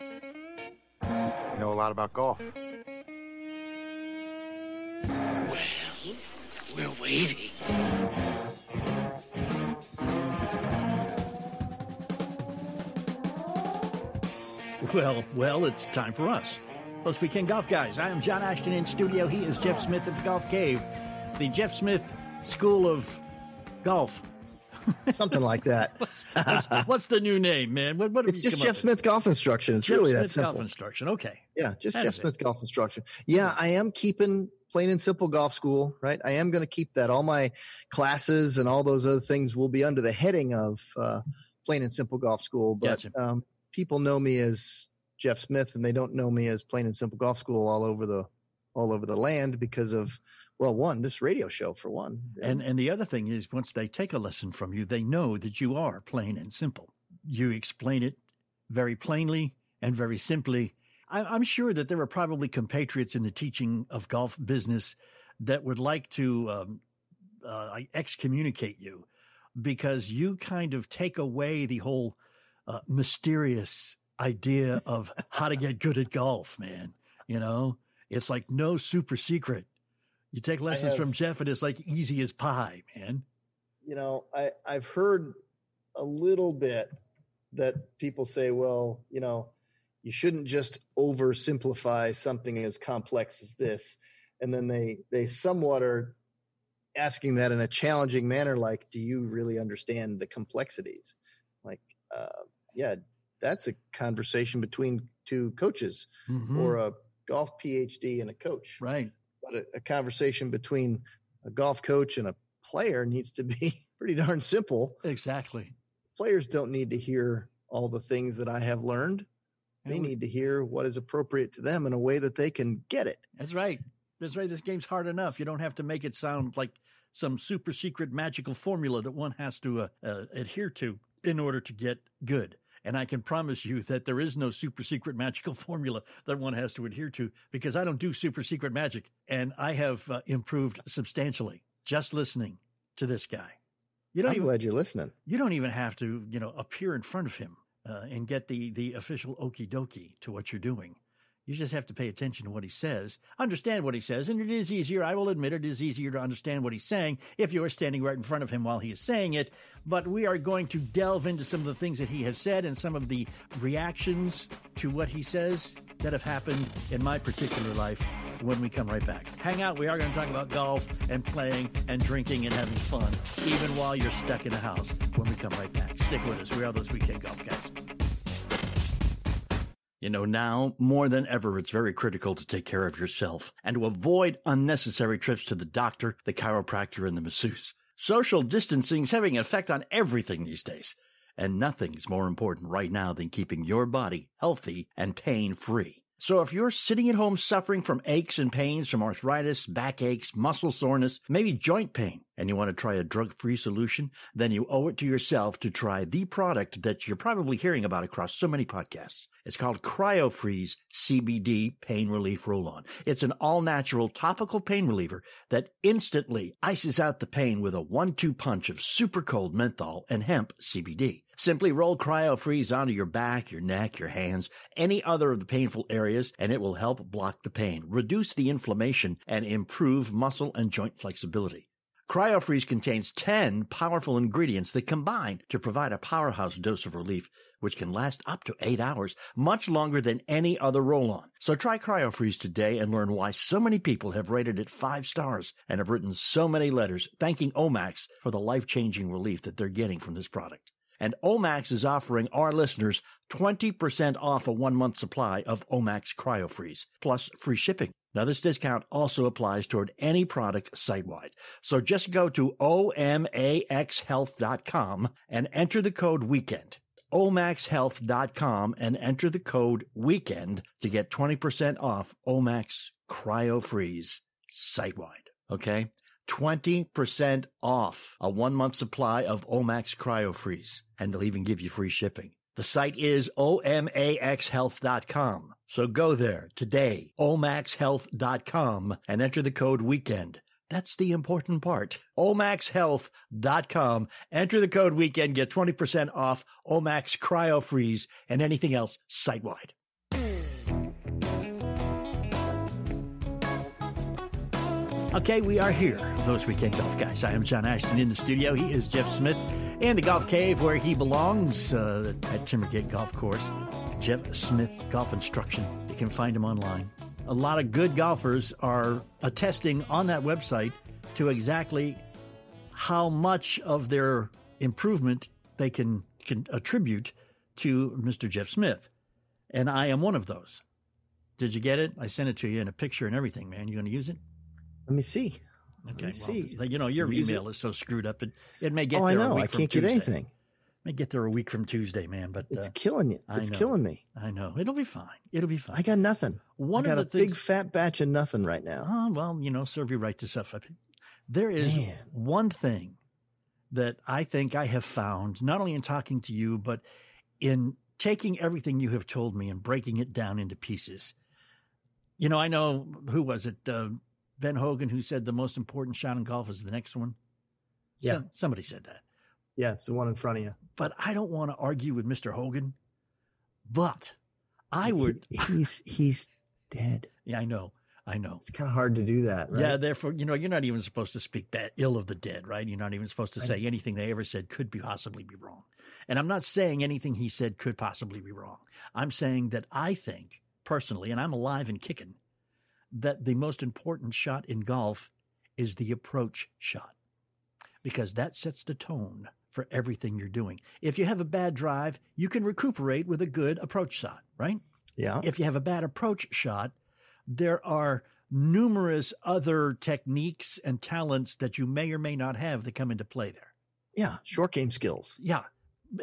You know a lot about golf. Well, we're waiting. Well, it's time for us. Those Weekend Golf Guys. I am John Ashton in studio. He is Jeff Smith at the Golf Cave, the Jeff Smith School of Golf. Something like that. What's the new name, man? What it's just Jeff Smith Golf Instruction. It's Jeff really Smith that simple. Golf Instruction. Okay. Yeah, just Jeff Smith Golf Instruction. Yeah, I am keeping Plain and Simple Golf School, right? I am going to keep that. All my classes and all those other things will be under the heading of Plain and Simple Golf School. But Gotcha. People know me as Jeff Smith, and they don't know me as Plain and Simple Golf School all over the land because of, well, one, this radio show for one. And the other thing is, once they take a lesson from you, they know that you are plain and simple. You explain it very plainly and very simply. I'm sure that there are probably compatriots in the teaching of golf business that would like to excommunicate you because you kind of take away the whole mysterious idea of how to get good at golf, man. You know, it's like no super secret. You take lessons from Jeff and it's like easy as pie, man. You know, I've heard a little bit that people say, well, you know, you shouldn't just oversimplify something as complex as this. And then they somewhat are asking that in a challenging manner, like, do you really understand the complexities? Like, yeah, that's a conversation between two coaches or a golf PhD and a coach. Right. But a conversation between a golf coach and a player needs to be pretty darn simple. Exactly. Players don't need to hear all the things that I have learned. They need to hear what is appropriate to them in a way that they can get it. That's right. That's right. This game's hard enough. You don't have to make it sound like some super secret magical formula that one has to adhere to in order to get good. And I can promise you that there is no super secret magical formula that one has to adhere to because I don't do super secret magic. And I have improved substantially just listening to this guy. I'm glad you're listening. You don't even have to, appear in front of him and get the official okie dokie to what you're doing. You just have to pay attention to what he says, understand what he says, and it is easier. I will admit it is easier to understand what he's saying if you are standing right in front of him while he is saying it. But we are going to delve into some of the things that he has said and some of the reactions to what he says that have happened in my particular life when we come right back. Hang out. We are going to talk about golf and playing and drinking and having fun, even while you're stuck in the house when we come right back. Stick with us. We are those Weekend Golf Guys. You know, now, more than ever, it's very critical to take care of yourself and to avoid unnecessary trips to the doctor, the chiropractor, and the masseuse. Social distancing is having an effect on everything these days, and nothing's more important right now than keeping your body healthy and pain-free. So if you're sitting at home suffering from aches and pains from arthritis, backaches, muscle soreness, maybe joint pain, and you want to try a drug-free solution, then you owe it to yourself to try the product that you're probably hearing about across so many podcasts. It's called CryoFreeze CBD Pain Relief Roll-On. It's an all-natural topical pain reliever that instantly ices out the pain with a 1-2 punch of super cold menthol and hemp CBD. Simply roll CryoFreeze onto your back, your neck, your hands, any other of the painful areas, and it will help block the pain, reduce the inflammation, and improve muscle and joint flexibility. CryoFreeze contains 10 powerful ingredients that combine to provide a powerhouse dose of relief, which can last up to 8 hours, much longer than any other roll-on. So try CryoFreeze today and learn why so many people have rated it 5 stars and have written so many letters thanking Omax for the life-changing relief that they're getting from this product. And Omax is offering our listeners 20% off a 1-month supply of Omax CryoFreeze, plus free shipping. Now, this discount also applies toward any product site-wide. So just go to omaxhealth.com and enter the code WEEKEND. omaxhealth.com and enter the code WEEKEND to get 20% off Omax CryoFreeze site-wide. Okay? 20% off a 1-month supply of Omax CryoFreeze, and they'll even give you free shipping. The site is omaxhealth.com. So go there today, omaxhealth.com, and enter the code WEEKEND. That's the important part. omaxhealth.com. Enter the code WEEKEND, get 20% off Omax CryoFreeze and anything else site-wide. Okay, we are here, those weekend golf guys. I am John Ashton in the studio. He is Jeff Smith in the golf cave where he belongs at Timbergate Golf Course. Jeff Smith Golf Instruction. You can find him online. A lot of good golfers are attesting on that website to exactly how much of their improvement they can attribute to Mr. Jeff Smith. And I am one of those. Did you get it? I sent it to you in a picture and everything, man. You going to use it? Let me see. Okay, see. You know, your email is so screwed up. It may get there a week I from can't Tuesday. get anything. May get there a week from Tuesday, man. But it's killing you. It's killing me. I know. It'll be fine. It'll be fine. I got nothing. I got a big fat batch of nothing right now. Oh, well, you know, serve you right to suffer. There is one thing that I think I have found, not only in talking to you, but in taking everything you have told me and breaking it down into pieces. You know, I know, who was it? Ben Hogan, who said the most important shot in golf is the next one. Yeah. Somebody said that. Yeah, it's the one in front of you. But I don't want to argue with Mr. Hogan. But I would. He's dead. Yeah, I know. It's kind of hard to do that, right? Yeah, therefore, you know, you're not even supposed to speak ill of the dead, right? You're not even supposed to say anything they ever said could possibly be wrong. And I'm not saying anything he said could possibly be wrong. I'm saying that I think, personally, and I'm alive and kicking, that the most important shot in golf is the approach shot, because that sets the tone for everything you're doing. If you have a bad drive, you can recuperate with a good approach shot, right? Yeah. If you have a bad approach shot, there are numerous other techniques and talents that you may or may not have that come into play there. Yeah, short game skills. Yeah.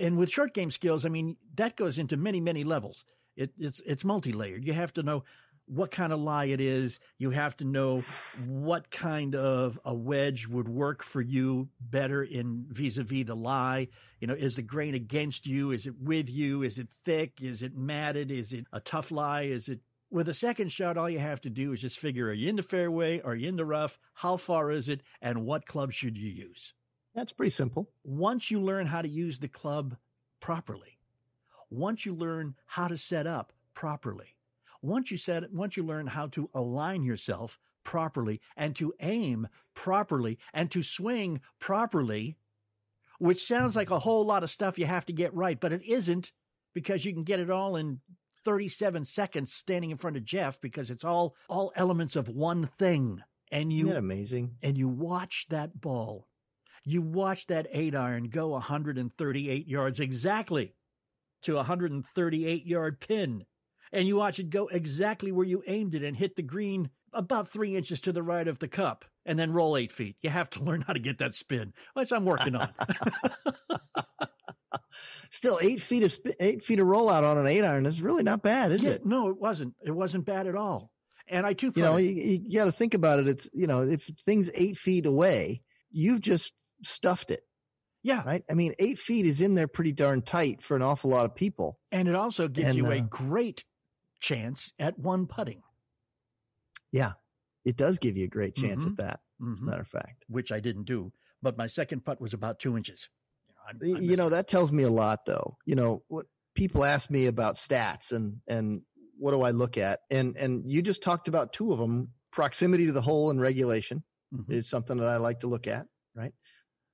And with short game skills, I mean, that goes into many, many levels. It's multi-layered. You have to know what kind of lie it is. You have to know what kind of a wedge would work for you better in vis-a-vis the lie. You know, is the grain against you? Is it with you? Is it thick? Is it matted? Is it a tough lie? Is it... With a second shot, all you have to do is just figure, are you in the fairway? Are you in the rough? How far is it? And what club should you use? That's pretty simple. Once you learn how to use the club properly, once you learn how to set up properly, once you learn how to align yourself properly and to aim properly and to swing properly, which sounds like a whole lot of stuff you have to get right, but it isn't, because you can get it all in 37 seconds standing in front of Jeff, because it's all elements of one thing. And Isn't that amazing? And you watch that ball. You watch that 8-iron go 138 yards exactly to a 138-yard pin. And you watch it go exactly where you aimed it and hit the green about 3 inches to the right of the cup and then roll 8 feet. You have to learn how to get that spin, which I'm working on. Still, 8 feet of rollout on an 8-iron is really not bad, is it? No, it wasn't. It wasn't bad at all. And I too, you got to think about it. It's, if things 8 feet away, you've just stuffed it. Yeah. Right. I mean, 8 feet is in there pretty darn tight for an awful lot of people. And it also gives you a great chance at one putting. Yeah, it does give you a great chance at that. As a matter of fact, which I didn't do, but my second putt was about 2 inches. That tells me a lot, though. What people ask me about stats and what do I look at? And you just talked about two of them. Proximity to the hole and regulation is something that I like to look at, right?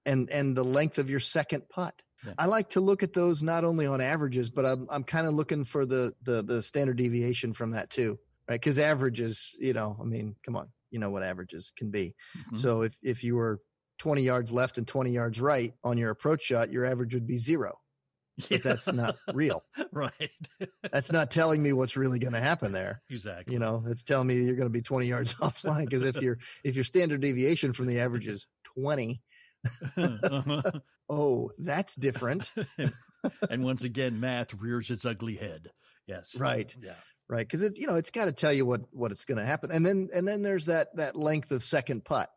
And the length of your second putt. Yeah. I like to look at those not only on averages, but I'm kind of looking for the standard deviation from that too, right? Because averages, come on, you know what averages can be. So if you were 20 yards left and 20 yards right on your approach shot, your average would be 0. But that's not real. Right. That's not telling me what's really going to happen there. Exactly. It's telling me you're going to be 20 yards offline, because if your standard deviation from the average is 20, oh, that's different. And once again, math rears its ugly head. Yes. Right. Yeah. Right. Because it's got to tell you what it's going to happen. And then there's that length of second putt.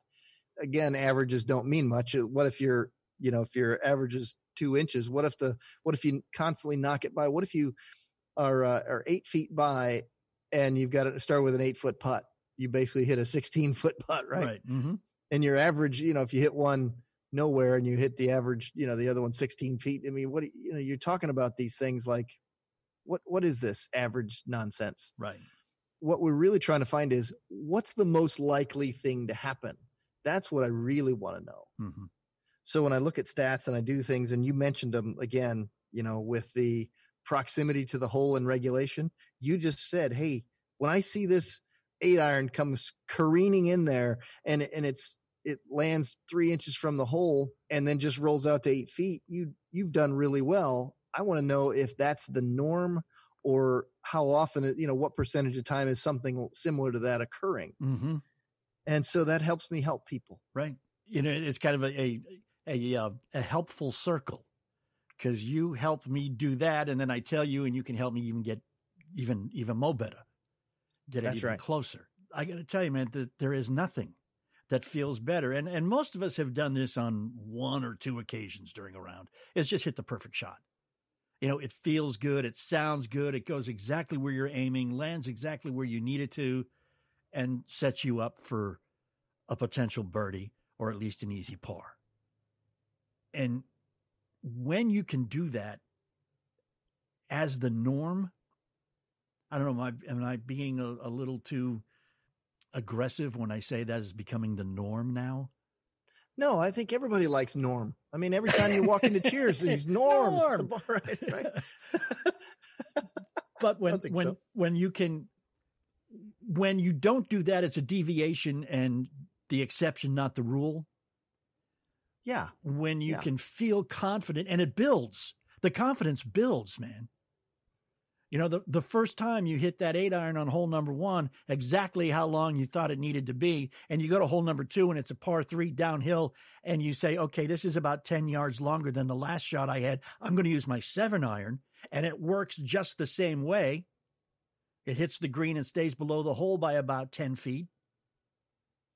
Again, averages don't mean much. What if your average is 2 inches? What if you constantly knock it by? What if you are 8 feet by and you've got to start with an 8-foot putt? You basically hit a 16-foot putt, right? Right. Mm-hmm. And your average, if you hit one nowhere and you hit the average, the other one 16 feet. I mean, you're talking about these things like, what is this average nonsense? Right. what we're really trying to find is what's the most likely thing to happen. That's what I really want to know. Mm-hmm. So when I look at stats and I do things, and you mentioned them again, with the proximity to the hole in regulation, you just said, hey, when I see this 8-iron comes careening in there and it lands 3 inches from the hole and then just rolls out to 8 feet, you've done really well. I want to know if that's the norm or how often, what percentage of time is something similar to that occurring. Mm-hmm. And so that helps me help people. Right. It's kind of a helpful circle, because you help me do that. And then I tell you, and you can help me even get even more better, get it even closer. I got to tell you, man, that there is nothing that feels better. And most of us have done this on 1 or 2 occasions during a round. It's just hit the perfect shot. It feels good. It sounds good. It goes exactly where you're aiming, lands exactly where you need it to, and sets you up for a potential birdie or at least an easy par. And when you can do that as the norm, I don't know, am I being a little too aggressive when I say that is becoming the norm now? No, I think everybody likes Norm. I mean, every time you walk into Cheers, there's Norms. Norm. Right? But when you don't do that, it's a deviation and the exception, not the rule. Yeah. When you can feel confident, and it builds, the confidence builds, man. The first time you hit that 8-iron on hole number 1, exactly how long you thought it needed to be, and you go to hole number 2 and it's a par 3 downhill, and you say, okay, this is about 10 yards longer than the last shot I had. I'm going to use my 7-iron, and it works just the same way. It hits the green and stays below the hole by about 10 feet.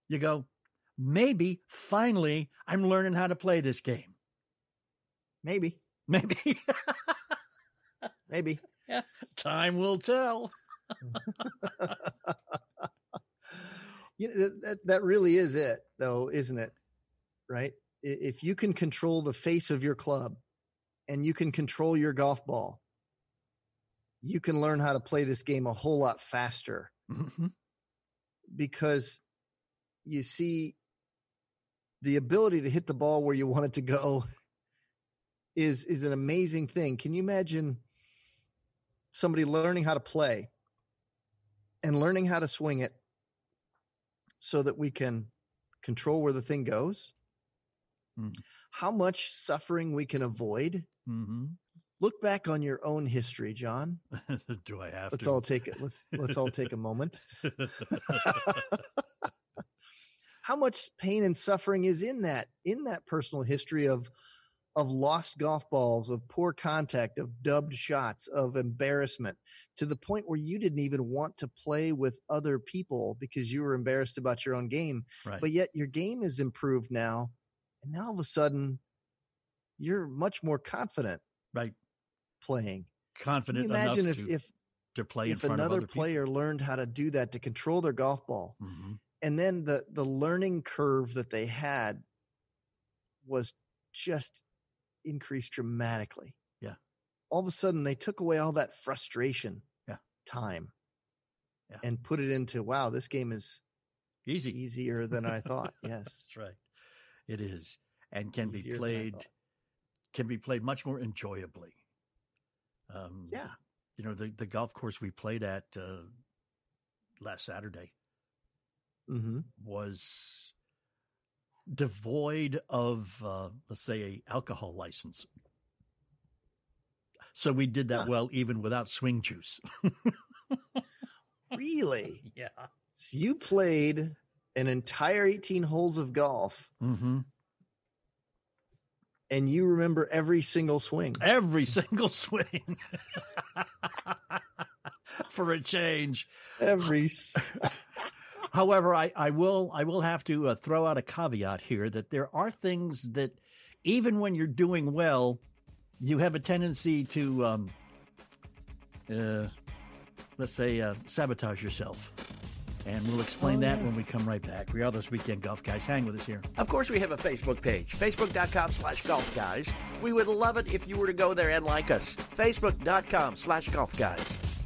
You go, maybe, finally, I'm learning how to play this game. Maybe. Maybe. Yeah, time will tell. That really is it, though, isn't it? Right? If you can control the face of your club and you can control your golf ball, you can learn how to play this game a whole lot faster. Mm-hmm. Because you see, the ability to hit the ball where you want it to go is an amazing thing. Can you imagine somebody learning how to play and learning how to swing it so that we can control where the thing goes? Mm-hmm. How much suffering we can avoid? Mm-hmm. Look back on your own history, John. Do I have let's to? all take it. Let's all take a moment. How much pain and suffering is in that personal history of lost golf balls, of poor contact, of dubbed shots, of embarrassment, to the point where you didn't even want to play with other people because you were embarrassed about your own game. Right. But yet your game is improved now. And now all of a sudden you're much more confident. Right. Playing. Confident Can you imagine enough to play in if front of another other player learned how to do that, to control their golf ball, mm-hmm. and then the learning curve that they had was just increased dramatically. Yeah. All of a sudden they took away all that frustration time and put it into, wow, this game is easier than I thought. Yes. That's right. It is. And can be played much more enjoyably. The golf course we played at last Saturday mm-hmm. was devoid of, let's say, a alcohol license. So we did that well, even without swing juice. Really? Yeah. So you played an entire 18 holes of golf. Mm-hmm. And you remember every single swing. Every single swing. For a change. However, I will have to throw out a caveat here that there are things that even when you're doing well, you have a tendency to, let's say, sabotage yourself. And we'll explain that when we come right back. We are those Weekend Golf Guys. Hang with us here. Of course, we have a Facebook page, facebook.com/Golf Guys. We would love it if you were to go there and like us. Facebook.com/Golf Guys.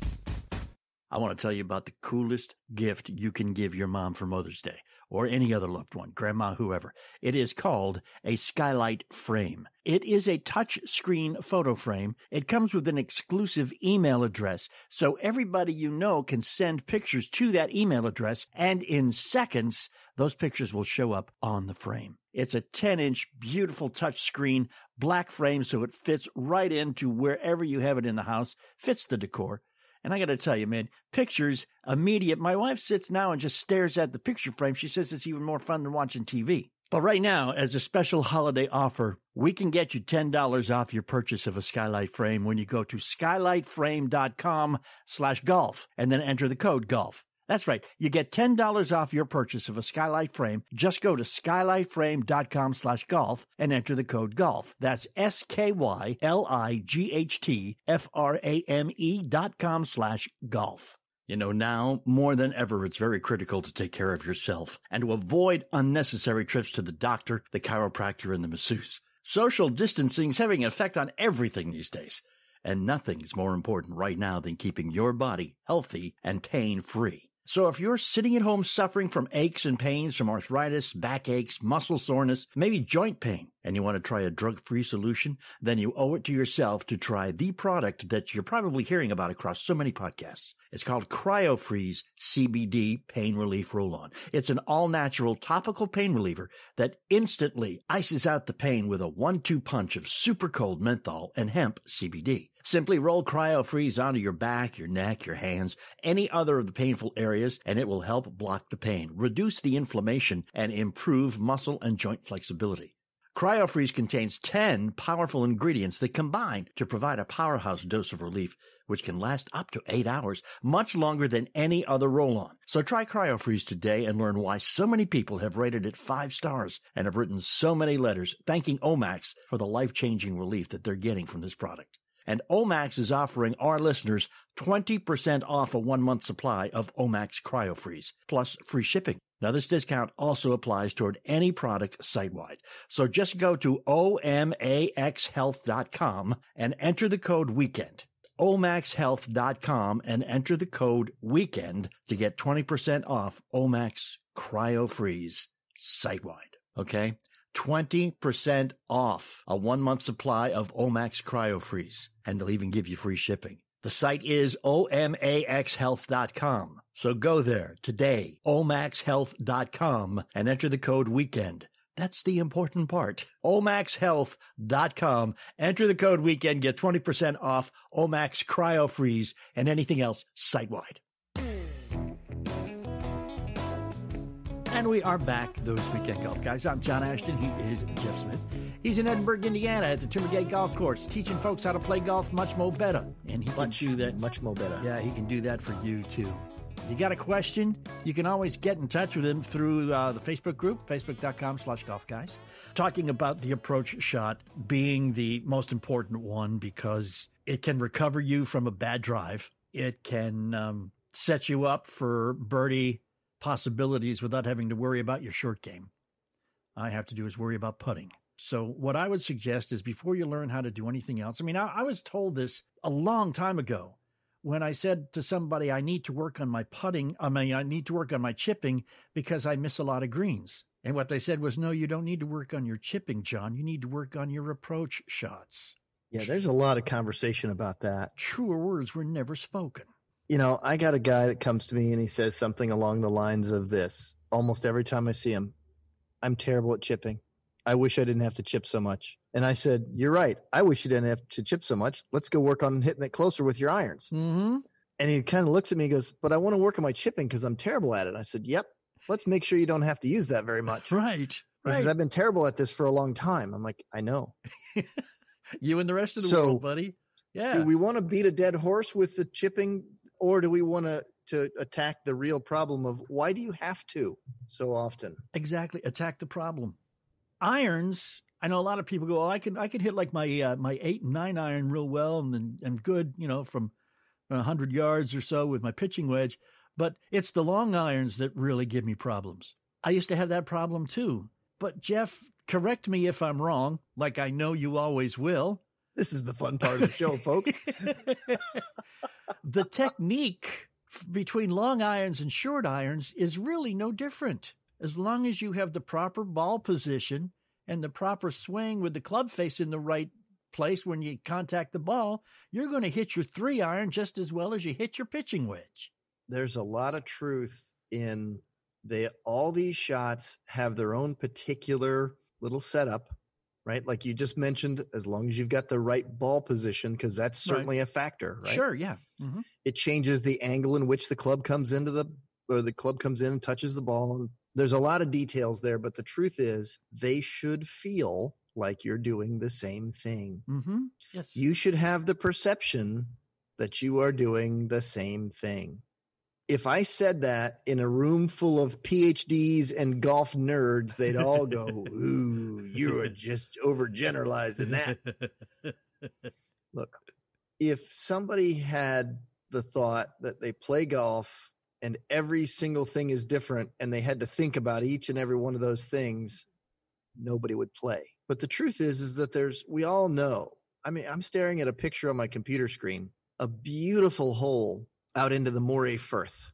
I want to tell you about the coolest gift you can give your mom for Mother's Day or any other loved one, grandma, whoever. It is called a skylight frame. It is a touch screen photo frame. It comes with an exclusive email address, so everybody you know can send pictures to that email address, and in seconds, those pictures will show up on the frame. It's a 10-inch, beautiful touch screen, black frame, so it fits right into wherever you have it in the house, fits the decor. And I got to tell you, man, pictures, immediate. My wife sits now and just stares at the picture frame. She says it's even more fun than watching TV. But right now, as a special holiday offer, we can get you $10 off your purchase of a skylight frame when you go to skylightframe.com/golf and then enter the code GOLF. That's right. You get $10 off your purchase of a skylight frame. Just go to skylightframe.com/golf and enter the code GOLF. That's SKYLIGHTFRAME.com/golf. You know, now more than ever, it's very critical to take care of yourself and to avoid unnecessary trips to the doctor, the chiropractor, and the masseuse. Social distancing is having an effect on everything these days. And nothing's more important right now than keeping your body healthy and pain-free. So if you're sitting at home suffering from aches and pains, from arthritis, backaches, muscle soreness, maybe joint pain, and you want to try a drug-free solution, then you owe it to yourself to try the product that you're probably hearing about across so many podcasts. It's called CryoFreeze CBD Pain Relief Roll-On. It's an all-natural topical pain reliever that instantly ices out the pain with a 1-2 punch of super cold menthol and hemp CBD. Simply roll CryoFreeze onto your back, your neck, your hands, any other of the painful areas, and it will help block the pain, reduce the inflammation, and improve muscle and joint flexibility. CryoFreeze contains 10 powerful ingredients that combine to provide a powerhouse dose of relief, which can last up to 8 hours, much longer than any other roll-on. So try CryoFreeze today and learn why so many people have rated it 5 stars and have written so many letters thanking Omax for the life-changing relief that they're getting from this product. And Omax is offering our listeners 20% off a 1-month supply of Omax CryoFreeze, plus free shipping. Now, this discount also applies toward any product site-wide. So just go to omaxhealth.com and enter the code WEEKEND. omaxhealth.com and enter the code WEEKEND to get 20% off Omax CryoFreeze site-wide. Okay? 20% off a 1-month supply of Omax CryoFreeze, and they'll even give you free shipping. The site is omaxhealth.com. So go there today, omaxhealth.com, and enter the code WEEKEND. That's the important part. omaxhealth.com. Enter the code WEEKEND, get 20% off Omax CryoFreeze and anything else site-wide. And we are back, those Weekend Golf Guys. I'm John Ashton. He is Jeff Smith. He's in Edinburgh, Indiana at the Timbergate Golf Course, teaching folks how to play golf much more better. And he can do that. Much more better. Yeah, he can do that for you, too. You got a question? You can always get in touch with him through the Facebook group, facebook.com/golfguys, talking about the approach shot being the most important one because it can recover you from a bad drive. It can set you up for birdie possibilities without having to worry about your short game. All I have to do is worry about putting. So what I would suggest is before you learn how to do anything else, I was told this a long time ago when I said to somebody, I need to work on my putting. I need to work on my chipping because I miss a lot of greens. And what they said was, no, you don't need to work on your chipping, John. You need to work on your approach shots. Yeah, there's a lot of conversation about that. Truer words were never spoken. You know, I got a guy that comes to me and he says something along the lines of this. Almost every time I see him, I'm terrible at chipping. I wish I didn't have to chip so much. And I said, you're right. I wish you didn't have to chip so much. Let's go work on hitting it closer with your irons. Mm-hmm. And he kind of looks at me and goes, but I want to work on my chipping because I'm terrible at it. I said, yep, let's make sure you don't have to use that very much. Right. He says, I've been terrible at this for a long time. I'm like, I know. You and the rest of the world, buddy. Yeah. Do we want to beat a dead horse with the chipping, or do we want to attack the real problem of why do you have to so often? Exactly. Attack the problem. Irons. I know a lot of people go, I can hit like my 8 and 9 iron real well and good, from 100 yards or so with my pitching wedge. But it's the long irons that really give me problems. I used to have that problem too. But Jeff, correct me if I'm wrong, like I know you always will. This is the fun part of the show, folks. The technique between long irons and short irons is really no different. As long as you have the proper ball position and the proper swing with the club face in the right place when you contact the ball, you're going to hit your 3-iron just as well as you hit your pitching wedge. There's a lot of truth in all these shots have their own particular little setup, right? Like you just mentioned, as long as you've got the right ball position, because that's certainly a factor, right? Sure, yeah. Mm-hmm. It changes the angle in which the club comes in and touches the ball. There's a lot of details there, but the truth is they should feel like you're doing the same thing. Mm-hmm. Yes. You should have the perception that you are doing the same thing. If I said that in a room full of PhDs and golf nerds, they'd all go, ooh, you are just overgeneralizing that. Look, if somebody had the thought that they play golf and every single thing is different and they had to think about each and every one of those things, nobody would play. But the truth is that we all know. I mean, I'm staring at a picture on my computer screen, a beautiful hole out into the Moray Firth.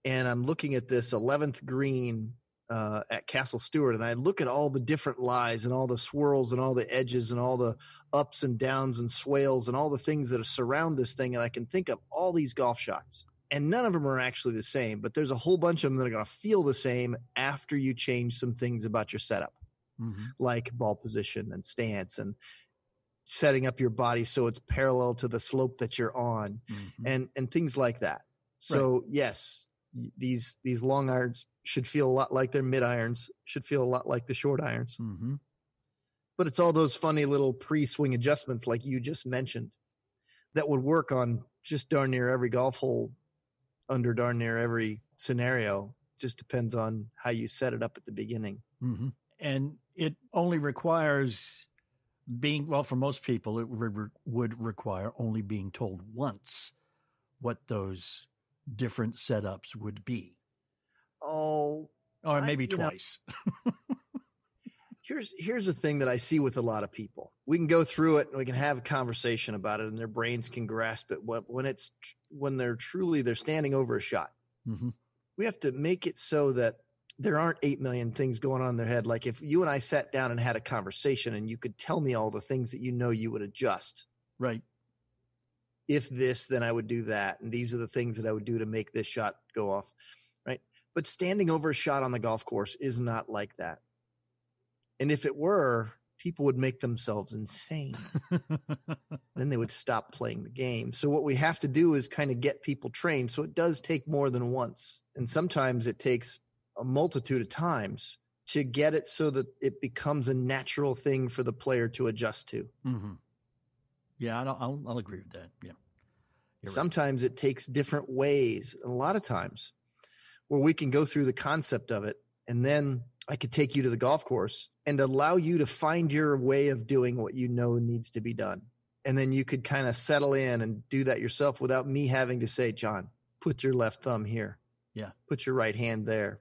And I'm looking at this 11th green at Castle Stewart, and I look at all the different lies and all the swirls and all the edges and all the ups and downs and swales and all the things that surround this thing, and I can think of all these golf shots. And none of them are actually the same, but there's a whole bunch of them that are going to feel the same after you change some things about your setup, like ball position and stance and setting up your body so it's parallel to the slope that you're on, and things like that. So yes, these long irons should feel a lot like their mid irons, should feel a lot like the short irons. But it's all those funny little pre-swing adjustments like you just mentioned that would work on just darn near every golf hole under darn near every scenario. Just depends on how you set it up at the beginning. And it only requires for most people, it would require only being told once what those different setups would be. Or maybe twice. Here's the thing that I see with a lot of people. We can go through it and we can have a conversation about it and their brains can grasp it. When they're standing over a shot, we have to make it so that there aren't 8 million things going on in their head. Like if you and I sat down and had a conversation and you could tell me all the things that you would adjust. Right. If this, then I would do that. And these are the things that I would do to make this shot go off. Right. But standing over a shot on the golf course is not like that. And if it were, people would make themselves insane. Then they would stop playing the game. So what we have to do is kind of get people trained. So it does take more than once. And sometimes it takes a multitude of times to get it so that it becomes a natural thing for the player to adjust to. Yeah, I'll agree with that. Yeah. Sometimes it takes different ways. A lot of times where we can go through the concept of it, and then I could take you to the golf course and allow you to find your way of doing what you know needs to be done. And then you could kind of settle in and do that yourself without me having to say, John, put your left thumb here. Yeah. Put your right hand there.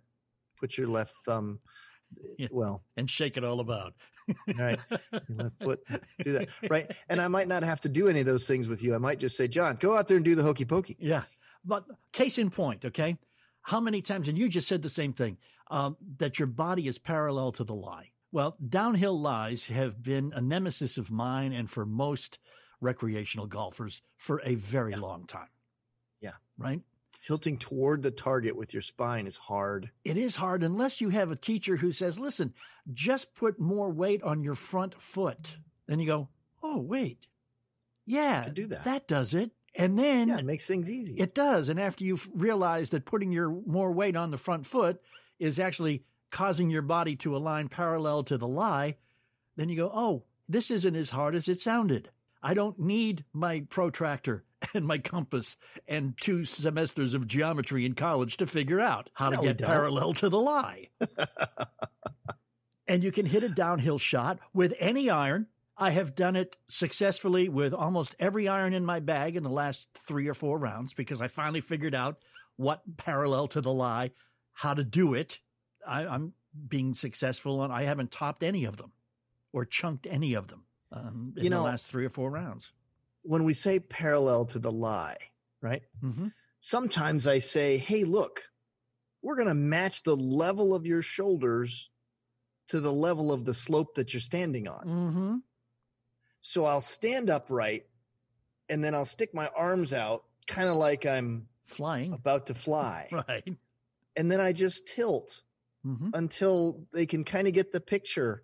Put your left thumb, and shake it all about. Right. Left foot, do that. Right. And I might not have to do any of those things with you. I might just say, John, go out there and do the hokey pokey. Yeah. But case in point, okay? How many times, and you just said the same thing, that your body is parallel to the lie. Well, downhill lies have been a nemesis of mine and for most recreational golfers for a very long time. Yeah. Right? Tilting toward the target with your spine is hard. It is hard unless you have a teacher who says, listen, just put more weight on your front foot. Then you go, oh, wait. Yeah, I can do that. That does it. And then it makes things easy. It does. And after you've realized that putting your more weight on the front foot is actually causing your body to align parallel to the lie, then you go, oh, this isn't as hard as it sounded. I don't need my protractor and my compass and 2 semesters of geometry in college to figure out how to get parallel to the lie. And you can hit a downhill shot with any iron. I have done it successfully with almost every iron in my bag in the last 3 or 4 rounds because I finally figured out what parallel to the lie, how to do it. I'm being successful, and I haven't topped any of them or chunked any of them in the last 3 or 4 rounds. When we say parallel to the lie, right? sometimes I say, hey, look, we're going to match the level of your shoulders to the level of the slope that you're standing on. Mm-hmm. So I'll stand upright and then I'll stick my arms out, kind of like I'm flying, about to fly. Right. And then I just tilt until they can kind of get the picture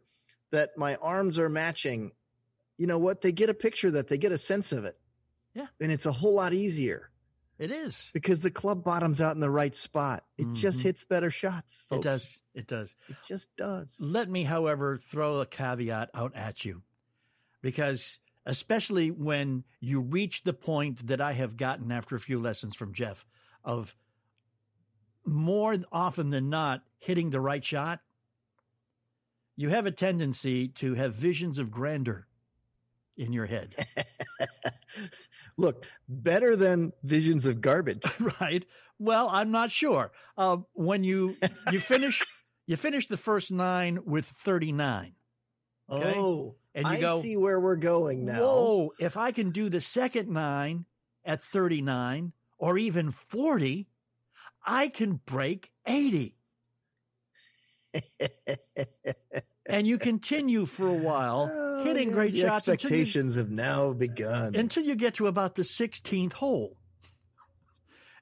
that my arms are matching. You know what? They get a picture that they get a sense of it. Yeah. And it's a whole lot easier. It is. Because the club bottom's out in the right spot. It just hits better shots, folks. It does. It does. It just does. Let me, however, throw a caveat out at you. Because especially when you reach the point that I have gotten after a few lessons from Jeff of more often than not hitting the right shot, you have a tendency to have visions of grandeur in your head. Look, better than visions of garbage. Right. Well, I'm not sure. When you finish the first 9 with 39. Okay? Oh, and you I go, see where we're going now. Whoa, if I can do the second 9 at 39 or even 40, I can break 80. And you continue for a while, hitting great the shots. Expectations have now begun. Until you get to about the 16th hole.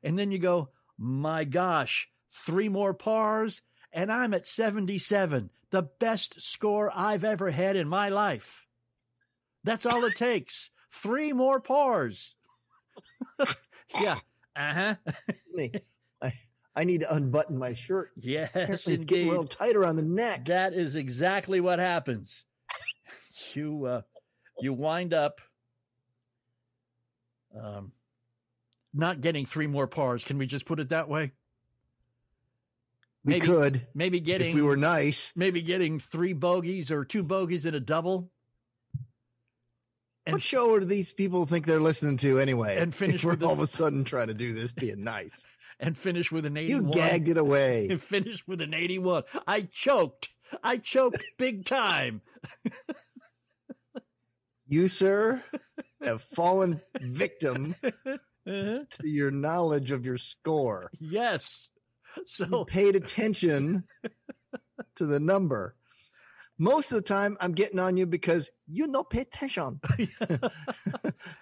And then you go, my gosh, 3 more pars, and I'm at 77, the best score I've ever had in my life. That's all it takes. 3 more pars. Yeah. Uh-huh. I need to unbutton my shirt. Yes, apparently it's getting a little tight around the neck. That is exactly what happens. You wind up not getting 3 more pars. Can we just put it that way? We could. Maybe getting, if we were nice. Maybe getting 3 bogeys or 2 bogeys in a double. What show do these people think they're listening to anyway? And finish with all of a sudden trying to do this being nice. And finish with an 81. You gagged it away. And finish with an 81. I choked big time. You, sir, have fallen victim to your knowledge of your score. Yes. So you paid attention to the number. Most of the time, I'm getting on you because you don't pay attention.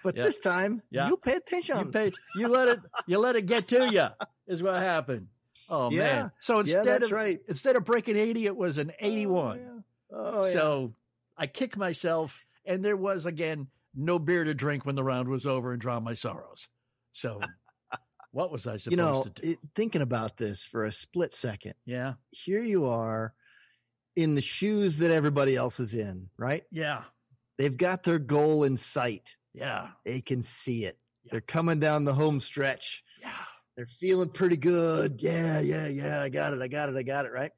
But this time, you pay attention. You let it get to you, is what happened. Oh, man. So instead of breaking 80, it was an 81. So I kicked myself, and there was, again, no beer to drink when the round was over and drown my sorrows. So what was I supposed to do? Thinking about this for a split second. Yeah. Here you are in the shoes that everybody else is in, right? Yeah. They've got their goal in sight. Yeah. They can see it. Yeah. They're coming down the home stretch. Yeah. They're feeling pretty good. Yeah. I got it, right?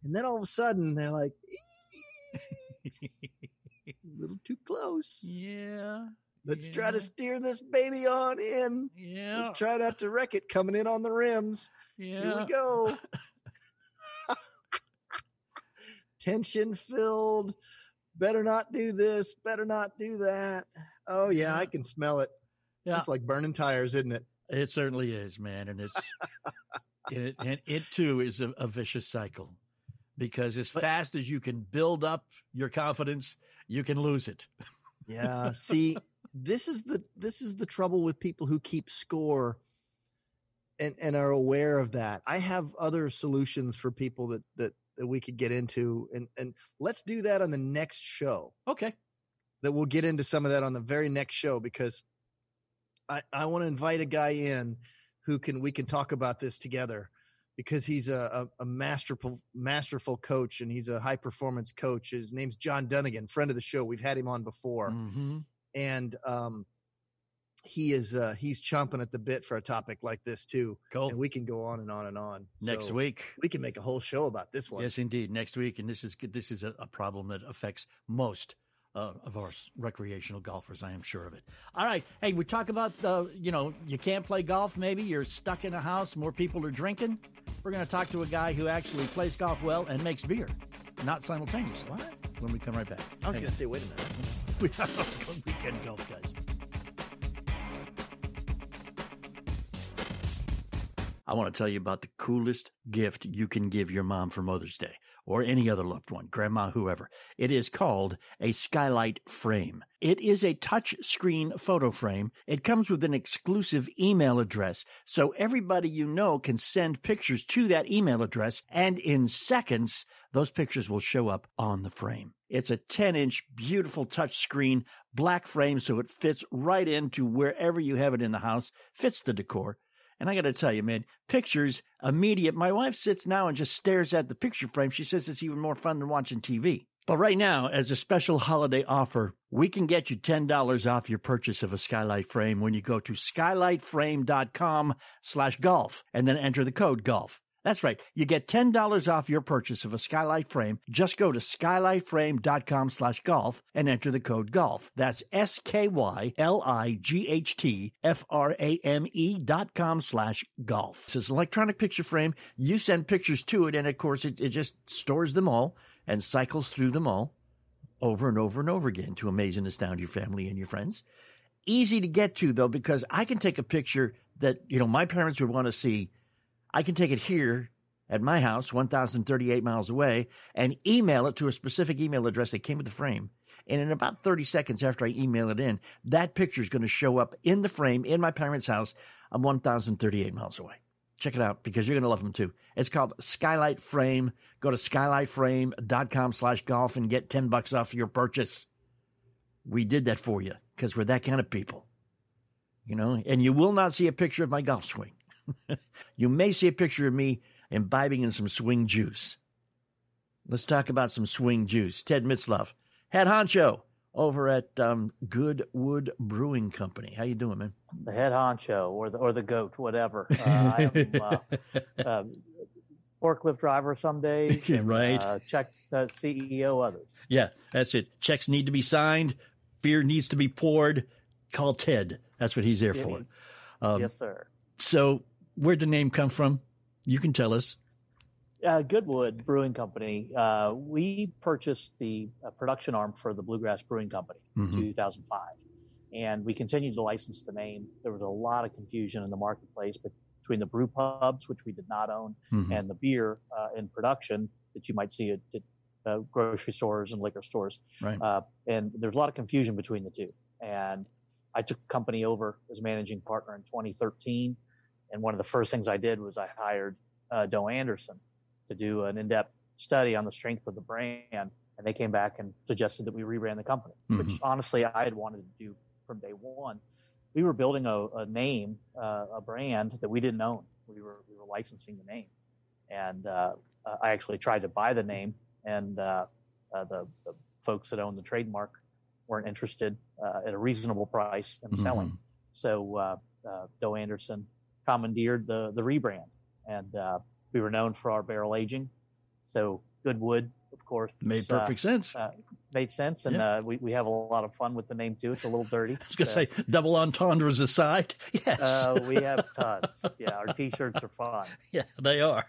And then all of a sudden they're like, a little too close. Yeah. Let's try to steer this baby on in. Yeah. Let's try not to wreck it coming in on the rims. Yeah. Here we go. Tension filled. Better not do this. Better not do that. Oh, yeah, I can smell it. Yeah. It's like burning tires, isn't it? It certainly is, man. And it too is a vicious cycle, because as fast as you can build up your confidence, you can lose it. Yeah. See, this is the trouble with people who keep score and are aware of that. I have other solutions for people that we could get into, and let's do that on the next show. Okay. That we'll get into some of that on the very next show, because I want to invite a guy in we can talk about this together, because he's a masterful coach, and he's a high performance coach. His name's John Dunnigan, friend of the show. We've had him on before. Mm-hmm. And he's chomping at the bit for a topic like this too. Cool. And we can go on and on and on. Next week we can make a whole show about this one. Yes, indeed. Next week. And this is a problem that affects most of our recreational golfers. I am sure of it. All right. Hey, we talk about, you can't play golf. Maybe you're stuck in a house. More people are drinking. We're going to talk to a guy who actually plays golf well and makes beer, not simultaneously. What? When we come right back. I was going to say, wait a minute. We have a weekend golf, guys. I want to tell you about the coolest gift you can give your mom for Mother's Day or any other loved one, grandma, whoever. It is called a skylight frame. It is a touch screen photo frame. It comes with an exclusive email address, so everybody you know can send pictures to that email address, and in seconds, those pictures will show up on the frame. It's a 10-inch, beautiful touch screen, black frame, so it fits right into wherever you have it in the house, fits the decor. And I got to tell you, man, pictures, immediate. My wife sits now and just stares at the picture frame. She says it's even more fun than watching TV. But right now, as a special holiday offer, we can get you $10 off your purchase of a skylight frame when you go to skylightframe.com/golf and then enter the code GOLF. That's right. You get $10 off your purchase of a skylight frame. Just go to skylightframe.com/golf and enter the code GOLF. That's SKYLIGHTFRAME.com/golf. This is an electronic picture frame. You send pictures to it, and of course, it just stores them all and cycles through them all over and over and over again to amaze and astound your family and your friends. Easy to get to, though, because I can take a picture that, my parents would want to see. I can take it here at my house, 1,038 miles away, and email it to a specific email address that came with the frame. And in about 30 seconds after I email it in, that picture is going to show up in the frame in my parents' house. I'm 1,038 miles away. Check it out because you're going to love them too. It's called Skylight Frame. Go to skylightframe.com/golf and get $10 off your purchase. We did that for you because we're that kind of people, and you will not see a picture of my golf swing. You may see a picture of me imbibing in some swing juice. Let's talk about some swing juice. Ted Mitzlove, head honcho over at Goodwood Brewing Company. How you doing, man? The head honcho or the goat, whatever. I am forklift driver some days. And, right. Check CEO others. Yeah, that's it. Checks need to be signed. Beer needs to be poured. Call Ted. That's what he's there for. Yes, sir. So where'd the name come from? You can tell us. Goodwood Brewing Company. We purchased the production arm for the Bluegrass Brewing Company in 2005. And we continued to license the name. There was a lot of confusion in the marketplace between the brew pubs, which we did not own, and the beer in production that you might see at grocery stores and liquor stores. Right. And there's a lot of confusion between the two. And I took the company over as managing partner in 2013. And one of the first things I did was I hired Doe Anderson to do an in-depth study on the strength of the brand. And they came back and suggested that we rebrand the company, which honestly I had wanted to do from day one. We were building a name, a brand that we didn't own. We were licensing the name. And I actually tried to buy the name, and the folks that own the trademark weren't interested at a reasonable price in selling. So Doe Anderson commandeered the rebrand, and we were known for our barrel aging. So Goodwood, of course, made perfect sense. Made sense, and we have a lot of fun with the name too. It's a little dirty. I was going to say double entendres aside. Yes, we have tons. Yeah, our T-shirts are fun. Yeah, they are.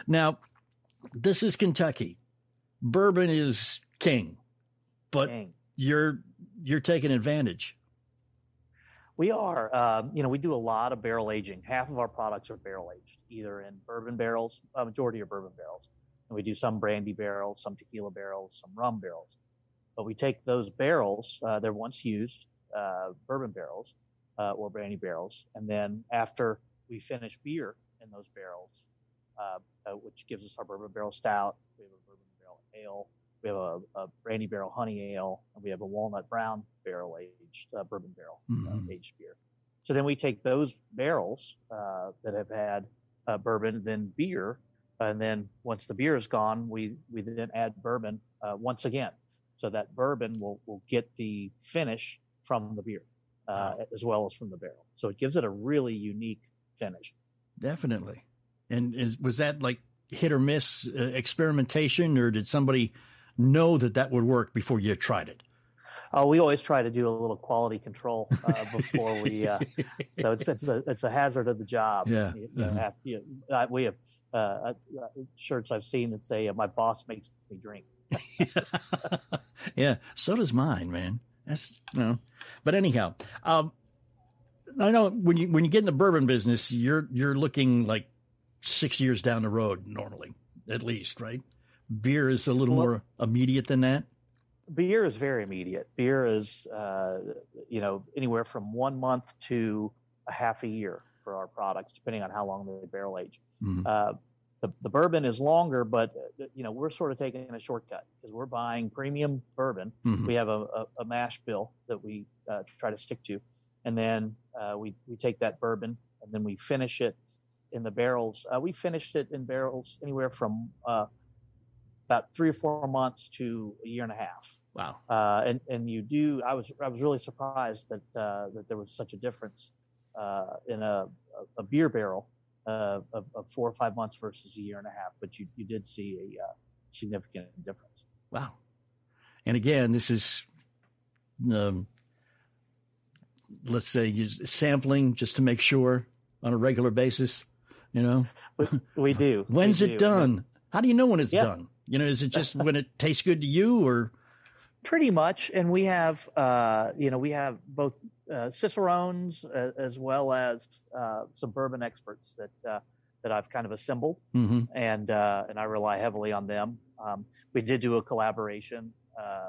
Now, this is Kentucky. Bourbon is king, but you're taking advantage. We are. We do a lot of barrel aging. Half of our products are barrel aged, either in bourbon barrels, a majority are bourbon barrels. And we do some brandy barrels, some tequila barrels, some rum barrels. But we take those barrels, they're once used bourbon barrels or brandy barrels. And then after we finish beer in those barrels, which gives us our bourbon barrel stout, we have a bourbon barrel ale, we have a brandy barrel honey ale, and we have a walnut brown barrel aged bourbon barrel aged beer. So then we take those barrels that have had bourbon, then beer, and then once the beer is gone, we then add bourbon once again. So that bourbon will get the finish from the beer as well as from the barrel. So it gives it a really unique finish. Definitely. And was that like hit or miss experimentation, or did somebody know that would work before you tried it? We always try to do a little quality control before we. So it's a hazard of the job. Yeah. We have shirts I've seen that say, "My boss makes me drink." Yeah. So does mine, man. That's But anyhow, I know when you get in the bourbon business, you're looking like 6 years down the road normally, at least, right? Beer is a little more immediate than that. Beer is very immediate. Beer is, anywhere from 1 month to a half a year for our products, depending on how long they barrel age. Mm-hmm. The bourbon is longer, but we're sort of taking a shortcut because we're buying premium bourbon. Mm-hmm. We have a mash bill that we try to stick to, and then we take that bourbon and then we finish it in the barrels. We finished it in barrels anywhere from about 3 or 4 months to a year and a half. Wow. And you do. I was really surprised that there was such a difference in a beer barrel of 4 or 5 months versus a year and a half. But you did see a significant difference. Wow. And again, this is let's say sampling just to make sure on a regular basis. We do. When's it done? How do you know when it's Yeah. done? Is it just when it tastes good to you, or? Pretty much, and we have both cicerones as well as some bourbon experts that I've kind of assembled, Mm-hmm. and I rely heavily on them. We did do a collaboration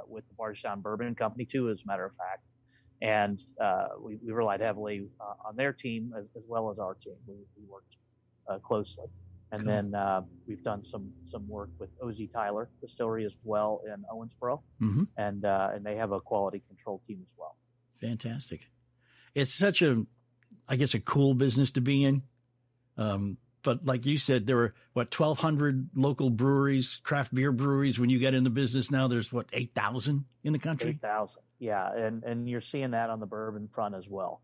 with the Bardstown Bourbon Company too, as a matter of fact, and we relied heavily on their team as well as our team. We worked closely. And then we've done some work with O.Z. Tyler Distillery as well in Owensboro, Mm-hmm. and they have a quality control team as well. Fantastic. It's such a cool business to be in. But like you said, there were 1,200 local breweries, craft beer breweries. When you get in the business now, there's 8,000 in the country. 8,000, yeah, and you're seeing that on the bourbon front as well.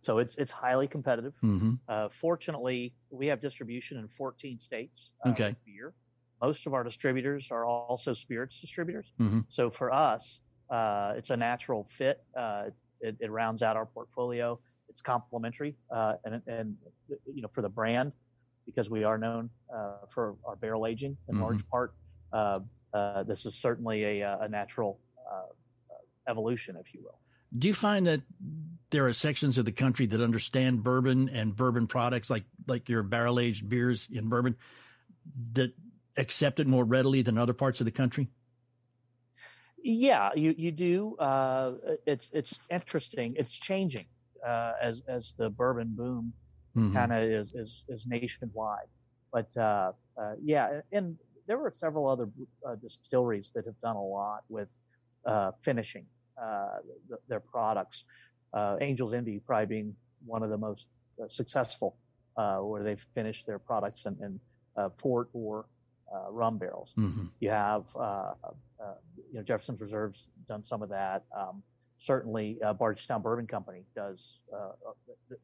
So it's highly competitive. Mm-hmm. Fortunately, we have distribution in 14 states. Okay. With beer. Most of our distributors are also spirits distributors. Mm-hmm. So for us, it's a natural fit. It rounds out our portfolio. It's complementary, and for the brand, because we are known for our barrel aging in Mm-hmm. large part. This is certainly a natural evolution, if you will. Do you find that there are sections of the country that understand bourbon and bourbon products, like your barrel aged beers in bourbon, that accept it more readily than other parts of the country? Yeah, you do. It's interesting. It's changing as the bourbon boom Mm-hmm. kind of is nationwide. But yeah, and there were several other distilleries that have done a lot with finishing their products. Angel's Envy probably being one of the most successful, where they've finished their products in port or rum barrels. Mm-hmm. You have Jefferson's Reserve's done some of that. Certainly, Bardstown Bourbon Company does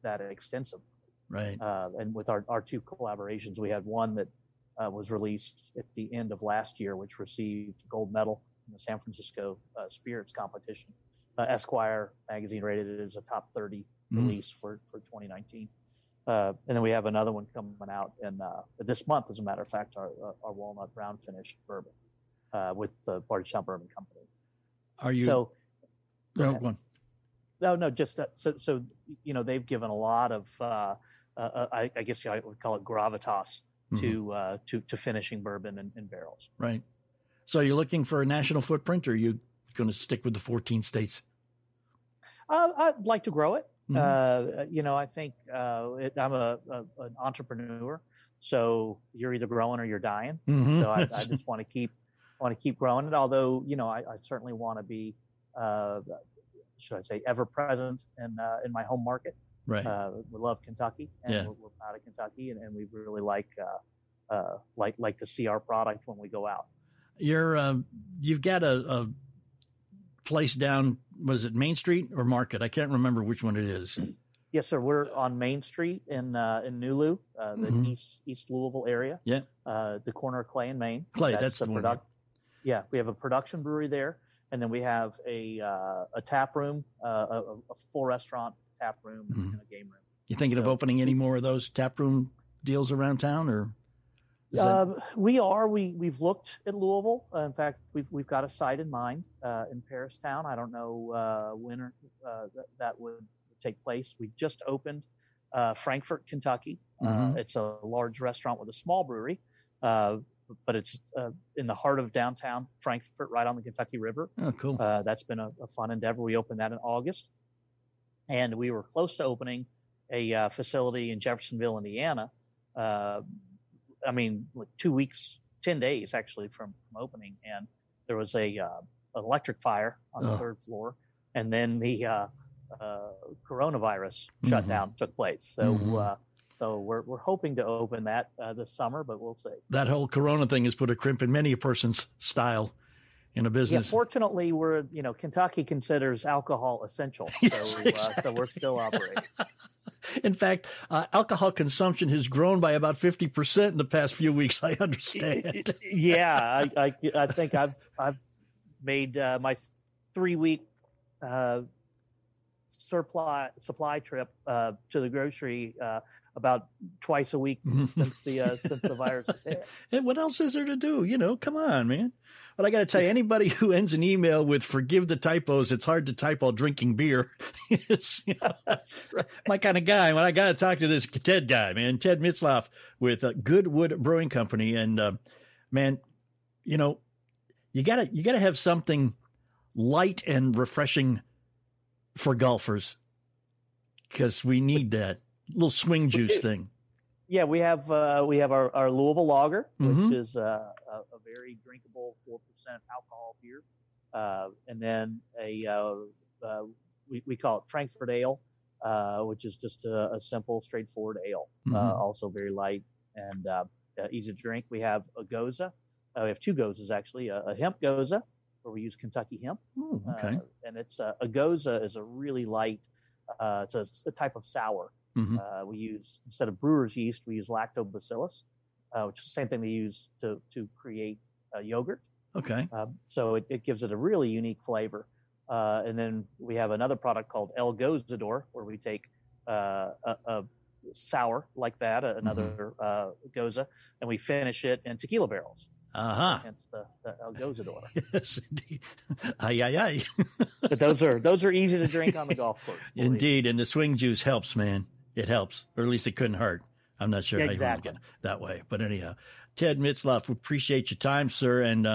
that extensively. Right. And with our two collaborations, we had one that was released at the end of last year, which received gold medal in the San Francisco Spirits competition. Esquire magazine rated it as a top 30 release for 2019. And then we have another one coming out in this month, as a matter of fact, our walnut brown finish bourbon with the Bardstown Bourbon Company. Are you? So, no, just so they've given a lot of I guess I would call it gravitas to finishing bourbon in barrels. Right. So you're looking for a national footprint, or are you going to stick with the 14 states? I'd like to grow it. Mm-hmm. I think I'm an entrepreneur, so you're either growing or you're dying. Mm-hmm. So I just want to keep growing it. Although I certainly want to be, should I say, ever present in my home market. Right. We love Kentucky, and Yeah. we're proud of Kentucky, and we really like to see our product when we go out. You've got a place down, was it Main Street or Market? I can't remember which one it is. Yes, sir. We're on Main Street in Nulu, the East Louisville area. Yeah. The corner of Clay and Main. Clay, that's the one. Yeah, we have a production brewery there, and then we have a tap room, a full restaurant tap room, and a game room. You thinking of opening any more of those tap room deals around town, or? We are. We've looked at Louisville. In fact, we've got a site in mind in Paristown. I don't know when that would take place. We just opened Frankfort, Kentucky. It's a large restaurant with a small brewery, but it's in the heart of downtown Frankfort, right on the Kentucky River. Oh, cool. That's been a fun endeavor. We opened that in August, and we were close to opening a facility in Jeffersonville, Indiana. Like 2 weeks, 10 days actually from opening, and there was an electric fire on the third floor, and then the coronavirus shutdown took place. So so we're hoping to open that this summer, but we'll see. That whole Corona thing has put a crimp in many a person's style in a business. Yeah, fortunately, Kentucky considers alcohol essential, so we're still operating. In fact, alcohol consumption has grown by about 50% in the past few weeks, I understand. Yeah, I think I've made my 3-week supply trip to the grocery about twice a week since the virus has hit. And what else is there to do? Come on, man. But I got to tell you, anybody who ends an email with "forgive the typos, it's hard to type while drinking beer" is That's right. my kind of guy. When I got to talk to this Ted guy, man, Ted Mitzloff with Goodwood Brewing Company, and man, you gotta have something light and refreshing for golfers, because we need that little swing juice thing. Yeah, we have our Louisville Lager, which is a very drinkable 4% alcohol beer, and then we call it Frankfurt Ale, which is just a simple, straightforward ale, also very light and easy to drink. We have a Goza. We have 2 Gozas actually, a hemp Goza, where we use Kentucky hemp. Ooh, okay. And it's a Goza is a really light. It's a type of sour. We use, instead of brewer's yeast, we use lactobacillus, which is the same thing they use to create yogurt. Okay. So it gives it a really unique flavor. And then we have another product called El Gozador, where we take a sour like that, another Goza, and we finish it in tequila barrels. Hence the El Gozador. Yes, indeed. Aye. But those are easy to drink on the golf course. Indeed, and the swing juice helps, man. It helps, or at least it couldn't hurt. I'm not sure how you want to get it that way, but anyhow, Ted Mitzloff, we appreciate your time, sir, and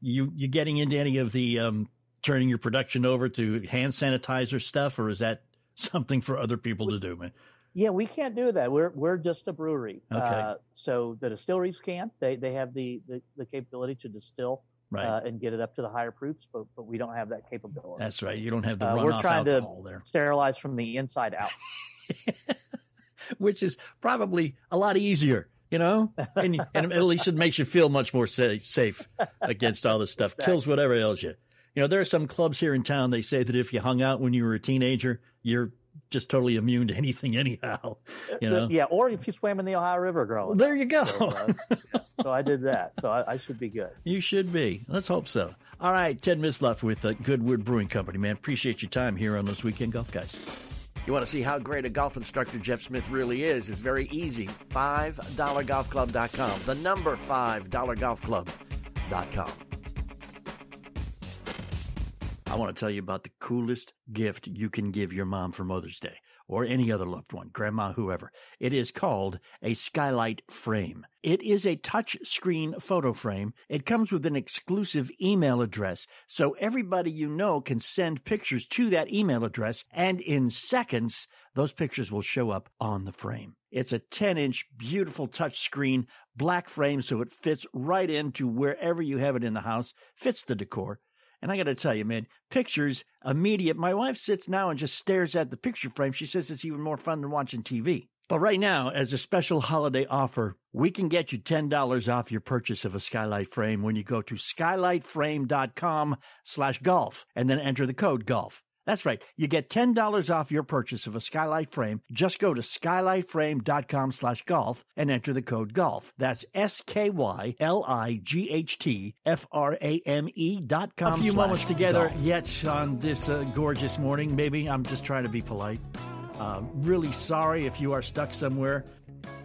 you getting into any of the turning your production over to hand sanitizer stuff, or is that something for other people to do, man? Yeah, we can't do that. We're just a brewery. Okay. So the distilleries can. They have the capability to distill and get it up to the higher proofs, but we don't have that capability. That's right. You don't have the runoff we're trying alcohol to there. Sterilize from the inside out. Which is probably a lot easier, and at least it makes you feel much more safe against all this stuff. Exactly. Kills whatever ails you. There are some clubs here in town, they say that if you hung out when you were a teenager, you're just totally immune to anything anyhow, Yeah, or if you swam in the Ohio River growing up. There you go. So I did that. So I should be good. You should be. Let's hope so. All right, Ted Mitzloff with Goodwood Brewing Company, man. Appreciate your time here on those Weekend Golf Guys. You want to see how great a golf instructor Jeff Smith really is? It's very easy. $5golfclub.com. The number $5golfclub.com. I want to tell you about the coolest gift you can give your mom for Mother's Day, or any other loved one, grandma, whoever. It is called a skylight frame. It is a touch screen photo frame. It comes with an exclusive email address, so everybody you know can send pictures to that email address, and in seconds, those pictures will show up on the frame. It's a 10-inch, beautiful touch screen, black frame, so it fits right into wherever you have it in the house, fits the decor. And I got to tell you, man, pictures, immediate. My wife sits now and just stares at the picture frame. She says it's even more fun than watching TV. But right now, as a special holiday offer, we can get you $10 off your purchase of a skylight frame when you go to skylightframe.com/golf and then enter the code GOLF. That's right. You get $10 off your purchase of a skylight frame. Just go to skylightframe.com/golf and enter the code GOLF. That's SKYLIGHTFRAME.com. A few moments together yet on this gorgeous morning. Maybe I'm just trying to be polite. Really sorry if you are stuck somewhere.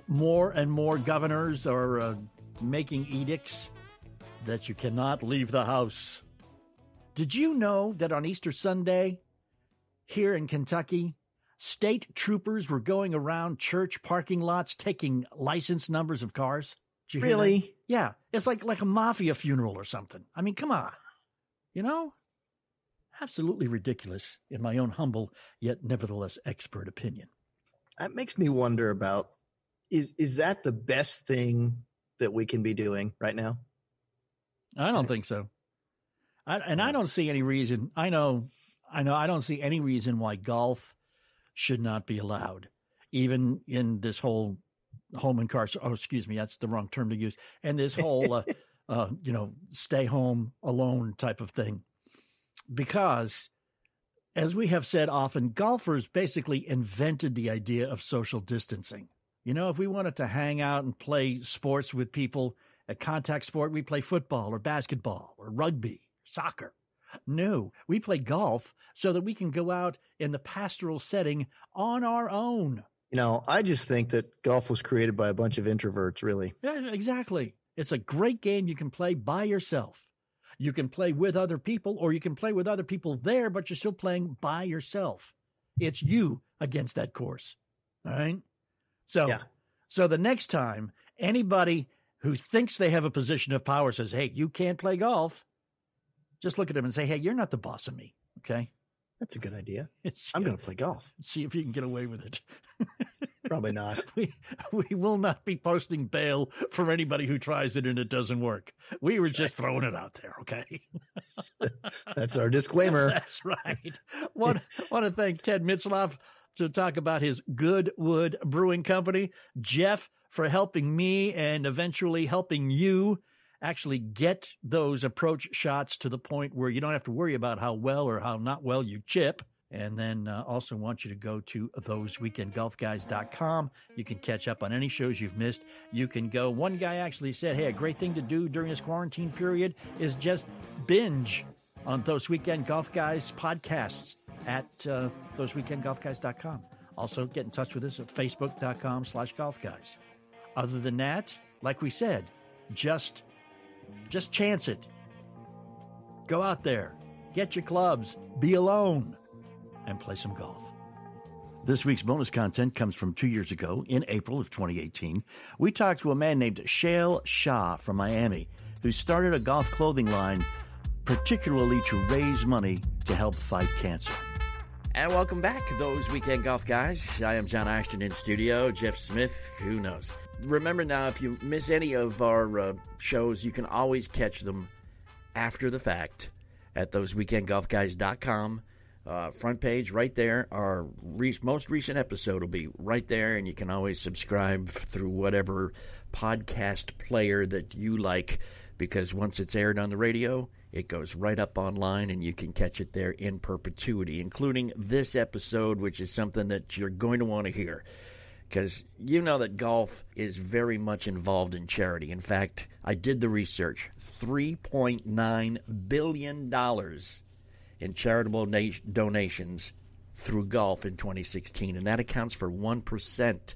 More and more governors are making edicts that you cannot leave the house. Did you know that on Easter Sunday, here in Kentucky, state troopers were going around church parking lots taking license numbers of cars. Did you hear Really? that? Yeah. It's like a mafia funeral or something. I mean, come on. You know? Absolutely ridiculous, in my own humble yet nevertheless expert opinion. That makes me wonder about, is that the best thing that we can be doing right now? I don't think so. I don't see any reason. I know. I don't see any reason why golf should not be allowed, even in this whole home incarceration. Oh, excuse me, that's the wrong term to use. And this whole, stay home alone type of thing, because, as we have said often, golfers basically invented the idea of social distancing. You know, if we wanted to hang out and play sports with people, a contact sport, we play football or basketball or rugby, soccer. No, we play golf so that we can go out in the pastoral setting on our own. You know, I just think that golf was created by a bunch of introverts, really. Yeah, exactly. It's a great game you can play by yourself. You can play with other people, or you can play with other people there, but you're still playing by yourself. It's you against that course. All right? So the next time anybody who thinks they have a position of power says, hey, you can't play golf, just look at them and say, hey, you're not the boss of me, okay? That's a good idea. I'm going to play golf. See if you can get away with it. Probably not. We will not be posting bail for anybody who tries it and it doesn't work. We were just throwing it out there, okay? That's our disclaimer. That's right. Want to thank Ted Mitzloff to talk about his Goodwood Brewing Company. Jeff for helping me and eventually helping you actually get those approach shots to the point where you don't have to worry about how well or how not well you chip. And then also want you to go to thoseweekendgolfguys.com. You can catch up on any shows you've missed. You can go. One guy actually said, hey, a great thing to do during this quarantine period is just binge on Those Weekend Golf Guys podcasts at thoseweekendgolfguys.com. Also, get in touch with us at facebook.com/golfguys. Other than that, like we said, just chance it. Go out there, get your clubs, be alone, and play some golf. This week's bonus content comes from 2 years ago, in April of 2018. We talked to a man named Shale Shah from Miami, who started a golf clothing line particularly to raise money to help fight cancer. And welcome back to Those Weekend Golf Guys. I am John Ashton in studio. Jeff Smith, who knows? Remember now, if you miss any of our shows, you can always catch them after the fact at thoseweekendgolfguys.com. Front page right there. Our most recent episode will be right there, and you can always subscribe through whatever podcast player that you like, because once it's aired on the radio, it goes right up online, and you can catch it there in perpetuity, including this episode, which is something that you're going to want to hear, because you know that golf is very much involved in charity. In fact, I did the research. $3.9 billion in charitable donations through golf in 2016, and that accounts for 1%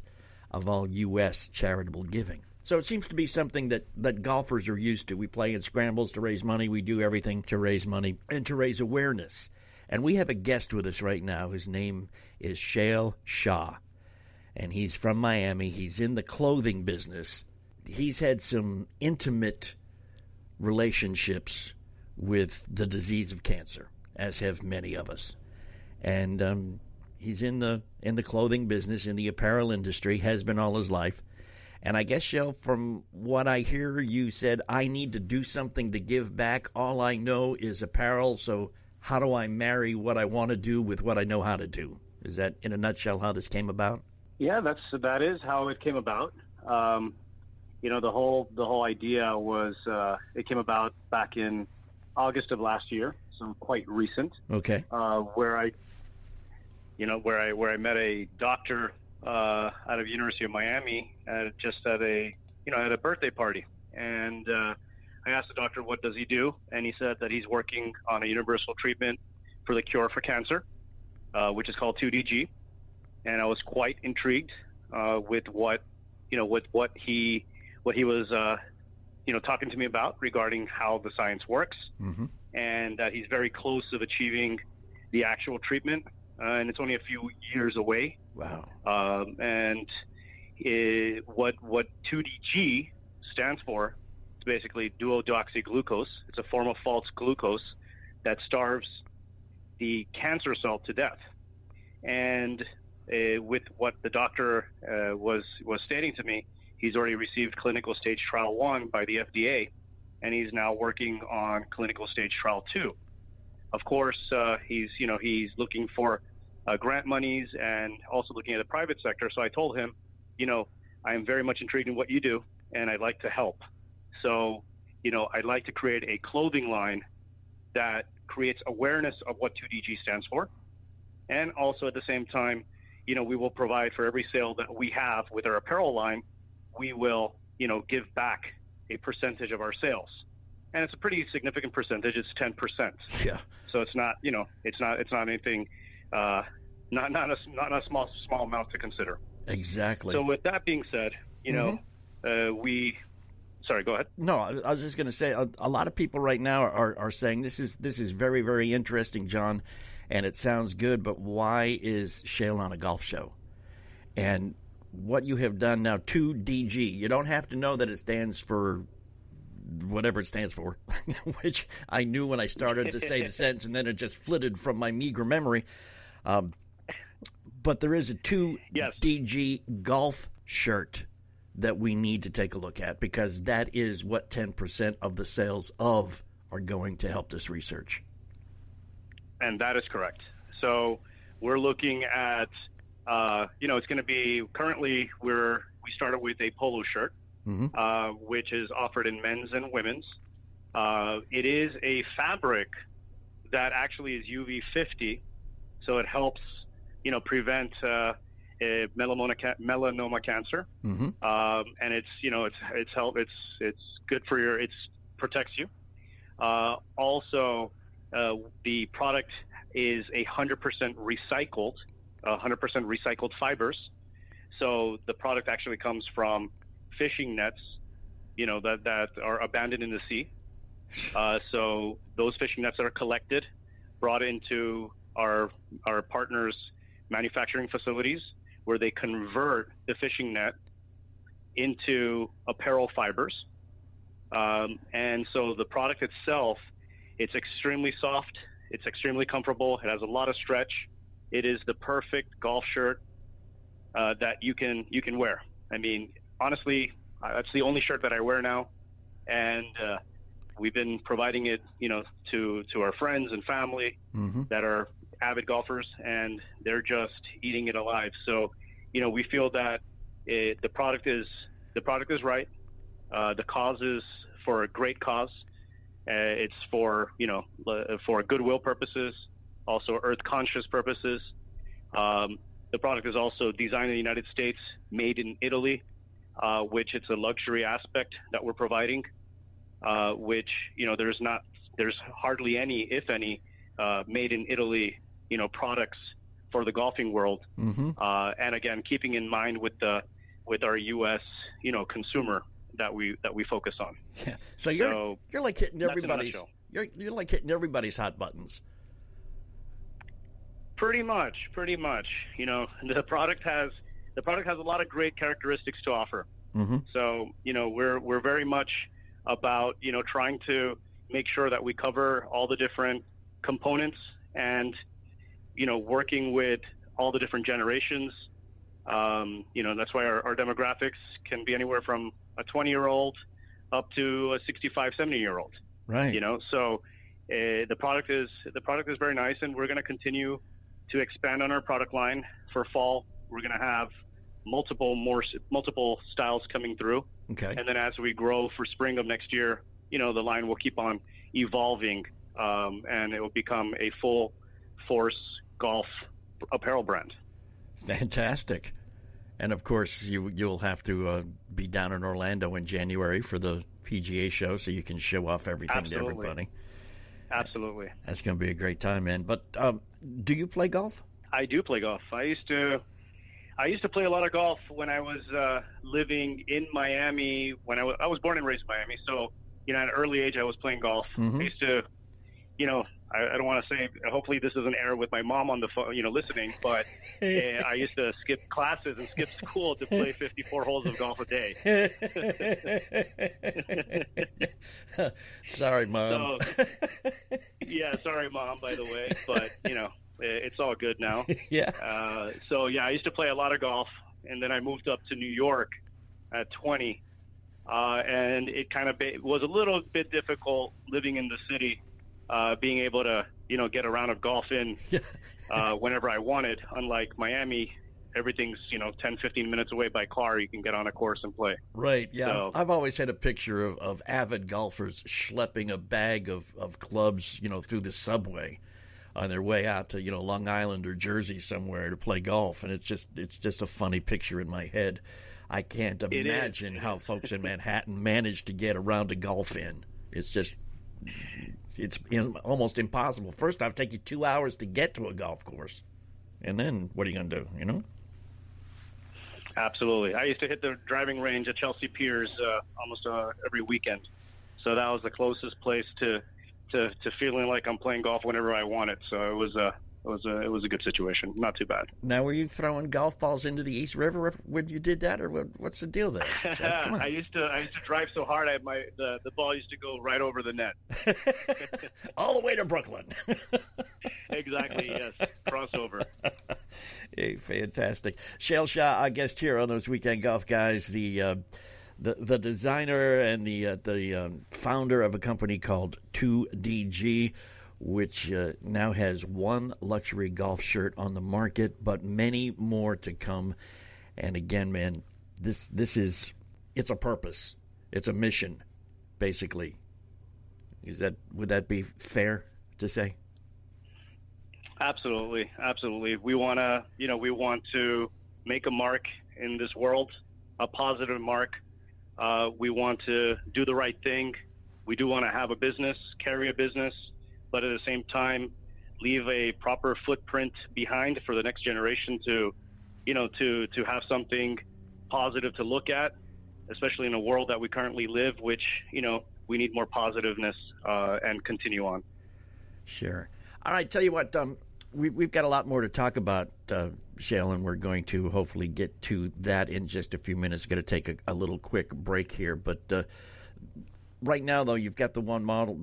of all U.S. charitable giving. So it seems to be something that golfers are used to. We play in scrambles to raise money. We do everything to raise money and to raise awareness. And we have a guest with us right now. His name is Shale Shah, and he's from Miami. He's in the clothing business. He's had some intimate relationships with the disease of cancer, as have many of us. And he's in the clothing business, in the apparel industry, has been all his life. And I guess, Shell, from what I hear, you said, I need to do something to give back. All I know is apparel, so how do I marry what I want to do with what I know how to do? Is that, in a nutshell, how this came about? Yeah, that is how it came about. The whole idea was it came about back in August of last year, so quite recent. Okay. Where I met a doctor out of University of Miami at a birthday party, and I asked the doctor, what does he do? And he said that he's working on a universal treatment for the cure for cancer, which is called 2DG. And I was quite intrigued with what he was talking to me about regarding how the science works, mm-hmm. and that he's very close of achieving the actual treatment and it's only a few years away. Wow. What 2DG stands for is basically duodeoxyglucose. It's a form of false glucose that starves the cancer cell to death. And with what the doctor was stating to me, he's already received clinical stage trial 1 by the FDA, and he's now working on clinical stage trial 2. Of course, he's looking for grant monies and also looking at the private sector. So I told him, I am very much intrigued in what you do, and I'd like to help. So, I'd like to create a clothing line that creates awareness of what 2DG stands for. And also at the same time, we will provide for every sale that we have with our apparel line, we will, give back a percentage of our sales. And it's a pretty significant percentage. It's 10%. Yeah. So it's not, it's not anything, not a small amount to consider. Exactly. So with that being said, sorry, go ahead. No, I was just going to say a lot of people right now are saying this is very, very interesting, John, and it sounds good, but why is Shale on a golf show? And what you have done now, 2DG, you don't have to know that it stands for whatever it stands for, which I knew when I started to say the sentence, and then it just flitted from my meager memory. But there is a 2DG golf shirt that we need to take a look at, because that is what 10% of the sales of are going to help this research. And that is correct. So we're looking at, it's going to be, currently we started with a polo shirt, which is offered in men's and women's. It is a fabric that actually is UV 50, so it helps, prevent melanoma cancer. And it's good for it protects you. Also, the product is 100% recycled fibers. So the product actually comes from fishing nets, that are abandoned in the sea. So those fishing nets are collected, brought into our partners' manufacturing facilities, where they convert the fishing net into apparel fibers. And so the product itself, it's extremely soft, it's extremely comfortable, it has a lot of stretch. It is the perfect golf shirt that you can wear. I mean, honestly, that's the only shirt that I wear now, and we've been providing it, to our friends and family that are avid golfers, and they're just eating it alive. So, we feel that the product is right. The cause is for a great cause. It's for goodwill purposes, also earth conscious purposes. The product is also designed in the United States, made in Italy, which it's a luxury aspect that we're providing, which, there's hardly any, if any, made in Italy, products for the golfing world. And again, keeping in mind with our U.S., consumer that we focus on. Yeah. So you're like hitting everybody's you're like hitting everybody's hot buttons. Pretty much. The product has a lot of great characteristics to offer. So, we're very much about, trying to make sure that we cover all the different components and, working with all the different generations. That's why our demographics can be anywhere from a 20-year-old up to a 65, 70-year-old. Right. So the product is very nice, and we're going to continue to expand on our product line for fall. We're going to have multiple styles coming through. Okay. And then as we grow for spring of next year, the line will keep on evolving, and it will become a full force golf apparel brand. Fantastic. And of course, you'll have to be down in Orlando in January for the PGA show, so you can show off everything to everybody. Absolutely. That's going to be a great time, man. But do you play golf? I do play golf. I used to play a lot of golf when I was living in Miami. When I was born and raised in Miami, so at an early age I was playing golf. I used to, I don't want to say, hopefully this doesn't air with my mom on the phone, listening, but I used to skip classes and skip school to play 54 holes of golf a day. Sorry, Mom. So, yeah, sorry, Mom, by the way, but, it's all good now. Yeah. I used to play a lot of golf, and then I moved up to New York at 20, and it kind of was a little bit difficult living in the city, being able to, get a round of golf in whenever I wanted. Unlike Miami, everything's, 10, 15 minutes away by car. You can get on a course and play. Right, yeah. So, I've always had a picture of avid golfers schlepping a bag of clubs, through the subway on their way out to, Long Island or Jersey somewhere to play golf. And it's just a funny picture in my head. I can't imagine how folks in Manhattan manage to get a round of golf in. It's almost impossible. First off, take you 2 hours to get to a golf course. And then what are you going to do, Absolutely. I used to hit the driving range at Chelsea Piers almost every weekend. So that was the closest place to feeling like I'm playing golf whenever I want it. So it was a good situation. Not too bad. Now, were you throwing golf balls into the East River when you did that, or what's the deal there? So, come on. I used to drive so hard, the ball used to go right over the net. All the way to Brooklyn. Exactly, yes. Crossover. Hey, fantastic. Shale Shah, our guest here on those Weekend Golf Guys, the designer and the founder of a company called 2DG, which now has one luxury golf shirt on the market, but many more to come. And again, man, this is, it's a purpose. It's a mission, basically. Would that be fair to say? Absolutely. Absolutely. We want to make a mark in this world, a positive mark. We want to do the right thing. We do want to have a business, carry a business, but at the same time, leave a proper footprint behind for the next generation to have something positive to look at, especially in a world that we currently live, which, we need more positiveness and continue on. Sure. All right, tell you what, we've got a lot more to talk about, Shale, and we're going to hopefully get to that in just a few minutes. Going to take a little quick break here, but right now, though, you've got the one model,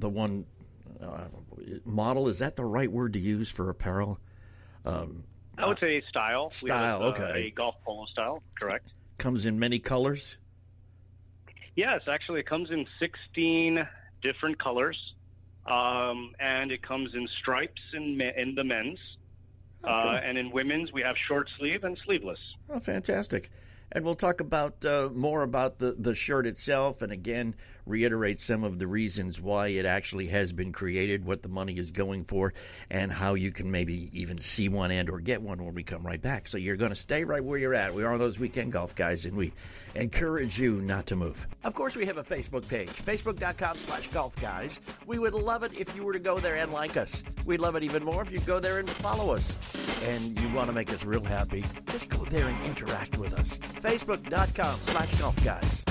model, is that the right word to use for apparel? I would say style. Style, okay. A golf polo style, correct. Comes in many colors? Yes, actually it comes in 16 different colors, and it comes in stripes in the men's. Okay. And in women's, we have short sleeve and sleeveless. Oh, fantastic. And we'll talk about more about the shirt itself, and again, reiterate some of the reasons why it actually has been created, what the money is going for, and how you can maybe even see one and or get one when we come right back. So you're going to stay right where you're at. We are those Weekend Golf Guys, and we encourage you not to move. Of course, we have a Facebook page, facebook.com/Golf Guys. We would love it if you were to go there and like us. We'd love it even more if you'd go there and follow us. And you want to make us real happy, just go there and interact with us. Facebook.com/Golf Guys.